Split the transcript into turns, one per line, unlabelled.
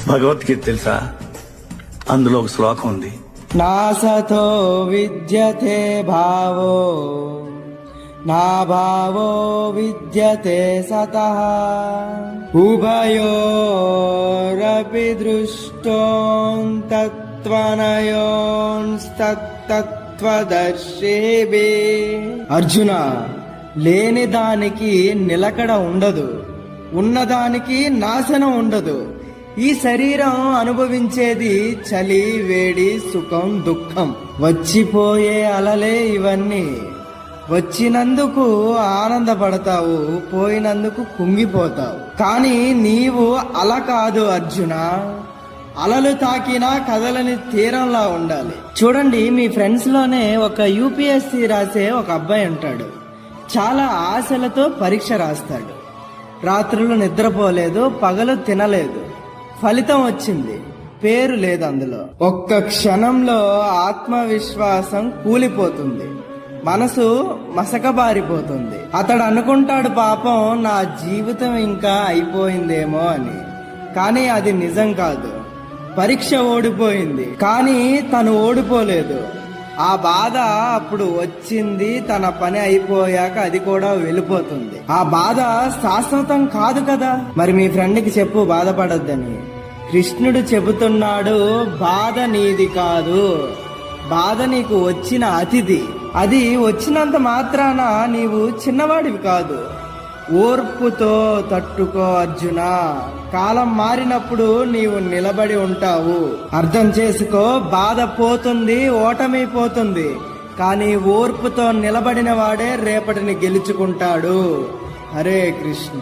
భగవద్గీత తెలుసా? అందులో ఒక శ్లోకం ఉంది,
నాసతో విద్యతే భావో నా భావో విద్యతే సతః ఉభయోరపి దృష్టోంతత్వనయోస్తత్వదర్శిభిః. అర్జున, లేని దానికి నిలకడ ఉండదు, ఉన్నదానికి నాశనం ఉండదు. ఈ శరీరం అనుభవించేది చలి, వేడి, సుఖం, దుఃఖం. వచ్చిపోయే అలలే ఇవన్నీ. వచ్చినందుకు ఆనందపడతావు, పోయినందుకు కుంగిపోతావు. కానీ నీవు అల కాదు అర్జున. అలలు తాకినా కదలని తీరంలా ఉండాలి. చూడండి, మీ ఫ్రెండ్స్ లోనే ఒక యూపీఎస్సీ రాసే ఒక అబ్బాయి ఉంటాడు. చాలా ఆశలతో పరీక్ష రాస్తాడు. రాత్రులు నిద్రపోలేదు, పగలు తినలేదు. ఫలితం వచ్చింది, పేరు లేదు అందులో. ఒక్క క్షణంలో ఆత్మవిశ్వాసం కూలిపోతుంది, మనసు మసకబారిపోతుంది. అతడు అనుకుంటాడు, పాపం నా జీవితం ఇంకా అయిపోయిందేమో అని. కానీ అది నిజం కాదు. పరీక్ష ఓడిపోయింది, కానీ తను ఓడిపోలేదు. ఆ బాధ అప్పుడు వచ్చింది, తన పని అయిపోయాక అది కూడా వెళ్ళిపోతుంది. ఆ బాధ శాశ్వతం కాదు కదా. మరి మీ ఫ్రెండ్కి చెప్పు బాధపడొద్దని. కృష్ణుడు చెబుతున్నాడు, బాధ నీది కాదు, బాధ నీకు వచ్చిన అతిథి. అది వచ్చినంత మాత్రాన నీవు చిన్నవాడివి కాదు. ఓర్పుతో తట్టుకో అర్జున. కాలం మారినప్పుడు నీవు నిలబడి ఉంటావు. అర్థం చేసుకో, బాధ పోతుంది, ఓటమి పోతుంది. కానీ ఓర్పుతో నిలబడిన వాడే రేపటిని గెలుచుకుంటాడు. హరే కృష్ణ.